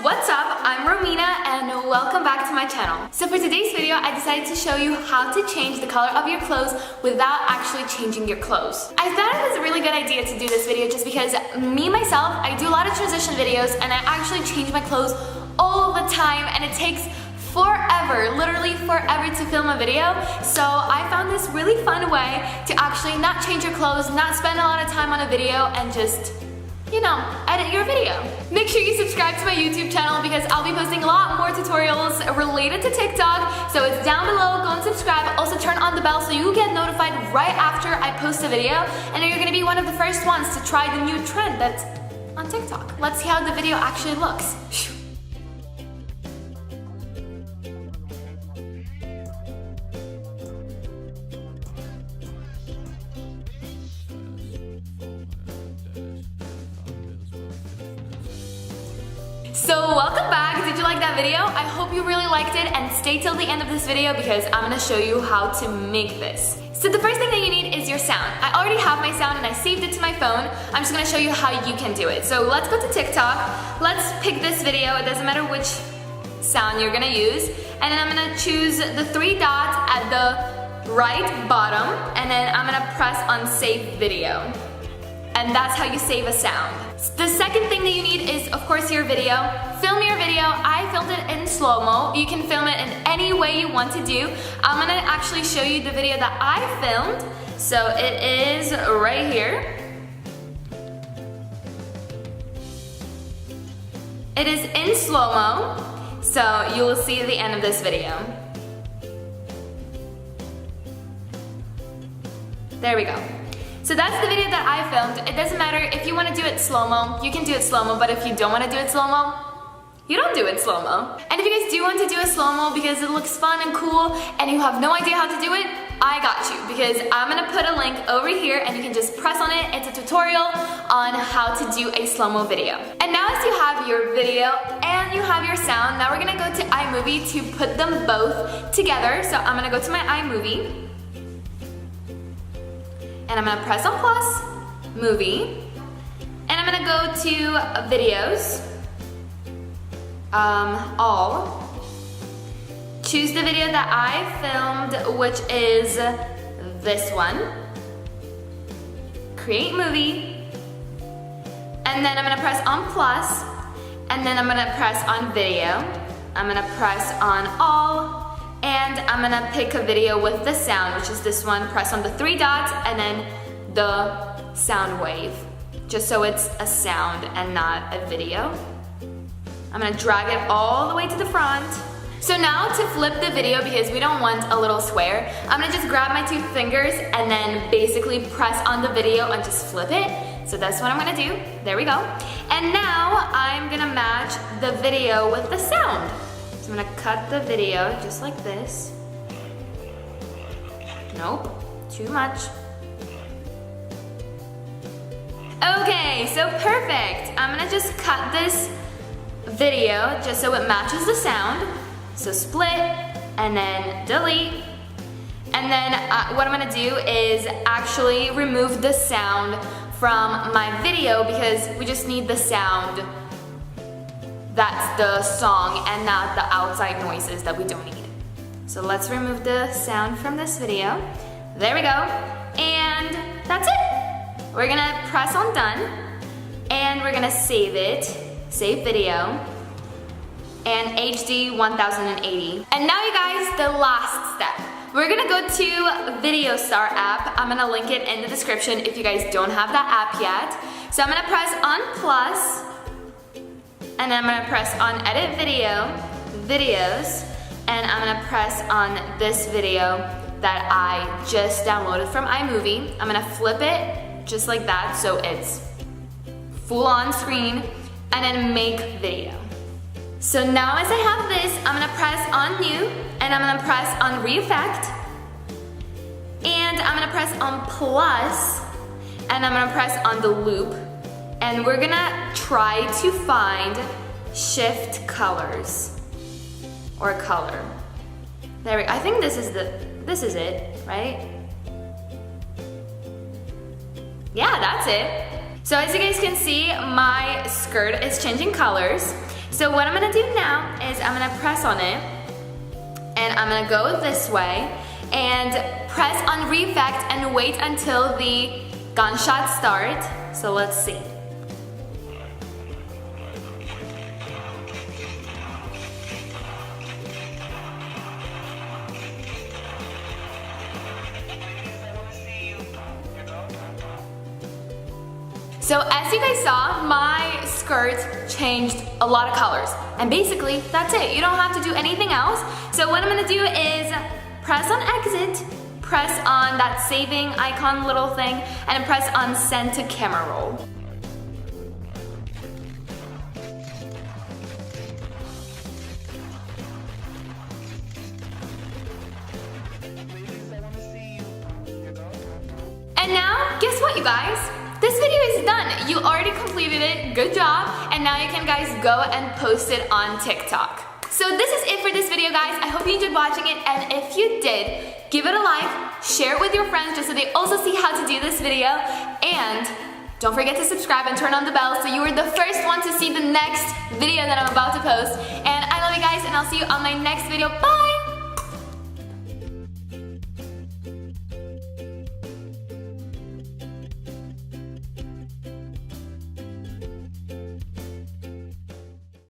What's up? I'm Romina and welcome back to my channel. So for today's video, I decided to show you how to change the color of your clothes without actually changing your clothes. I thought it was a really good idea to do this video just because myself, I do a lot of transition videos and I actually change my clothes all the time and it takes forever, literally forever to film a video. So I found this really fun way to actually not change your clothes, not spend a lot of time on a video and just, you know, edit your video. Make sure you subscribe to my YouTube channel because I'll be posting a lot more tutorials related to TikTok. So it's down below, go and subscribe. Also turn on the bell so you get notified right after I post a video. And then you're gonna be one of the first ones to try the new trend that's on TikTok. Let's see how the video actually looks. So welcome back. Did you like that video? I hope you really liked it and stay till the end of this video because I'm gonna show you how to make this. So the first thing that you need is your sound. I already have my sound and I saved it to my phone. I'm just gonna show you how you can do it. So let's go to TikTok. Let's pick this video. It doesn't matter which sound you're gonna use. And then I'm gonna choose the three dots at the right bottom and then I'm gonna press on save video. And that's how you save a sound. The second thing that you need is, of course, your video. Film your video. I filmed it in slow-mo. You can film it in any way you want to do. I'm gonna actually show you the video that I filmed. So it is right here. It is in slow-mo, so you will see at the end of this video. There we go. So that's the video that I filmed. It doesn't matter if you want to do it slow-mo, you can do it slow-mo, but if you don't want to do it slow-mo, you don't do it slow-mo. And if you guys do want to do a slow-mo because it looks fun and cool and you have no idea how to do it, I got you because I'm gonna put a link over here and you can just press on it. It's a tutorial on how to do a slow-mo video. And now as you have your video and you have your sound, now we're gonna go to iMovie to put them both together. So I'm gonna go to my iMovie. And I'm gonna press on plus, movie, and I'm gonna go to videos, all, choose the video that I filmed, which is this one, create movie, and then I'm gonna press on plus, and then I'm gonna press on video, I'm gonna press on all, and I'm gonna pick a video with the sound, which is this one. Press on the three dots and then the sound wave, just so it's a sound and not a video. I'm gonna drag it all the way to the front. So now to flip the video, because we don't want a little square, I'm gonna just grab my two fingers and then basically press on the video and just flip it. So that's what I'm gonna do. There we go. And now I'm gonna match the video with the sound. So I'm gonna cut the video just like this. Nope, too much. Okay, so perfect. I'm gonna just cut this video just so it matches the sound. So split and then delete. And then what I'm gonna do is actually remove the sound from my video because we just need the sound that's the song and not the outside noises that we don't need. So let's remove the sound from this video. There we go. And that's it. We're gonna press on done and we're gonna save it, save video, and HD 1080. And now you guys, the last step. We're gonna go to Video Star app. I'm gonna link it in the description if you guys don't have that app yet. So I'm gonna press on plus, and then I'm gonna press on edit video, videos, and I'm gonna press on this video that I just downloaded from iMovie. I'm gonna flip it just like that so it's full on screen, and then make video. So now as I have this, I'm gonna press on new, and I'm gonna press on re-effect, and I'm gonna press on plus, and I'm gonna press on the loop. And we're gonna try to find shift colors or color. There we go. I think this is it, right? Yeah, that's it. So as you guys can see, my skirt is changing colors. So what I'm gonna do now is I'm gonna press on it, and I'm gonna go this way and press on reflect and wait until the gunshot start. So let's see. So as you guys saw, my skirt changed a lot of colors. And basically, that's it. You don't have to do anything else. So what I'm gonna do is press on exit, press on that saving icon little thing, and press on send to camera roll. And now, guess what, you guys? This video is done. You already completed it. Good job. And now you can guys go and post it on TikTok. So this is it for this video, guys. I hope you enjoyed watching it, and if you did, give it a like, share it with your friends just so they also see how to do this video, and don't forget to subscribe and turn on the bell so you are the first one to see the next video that I'm about to post. And I love you guys, and I'll see you on my next video. Bye!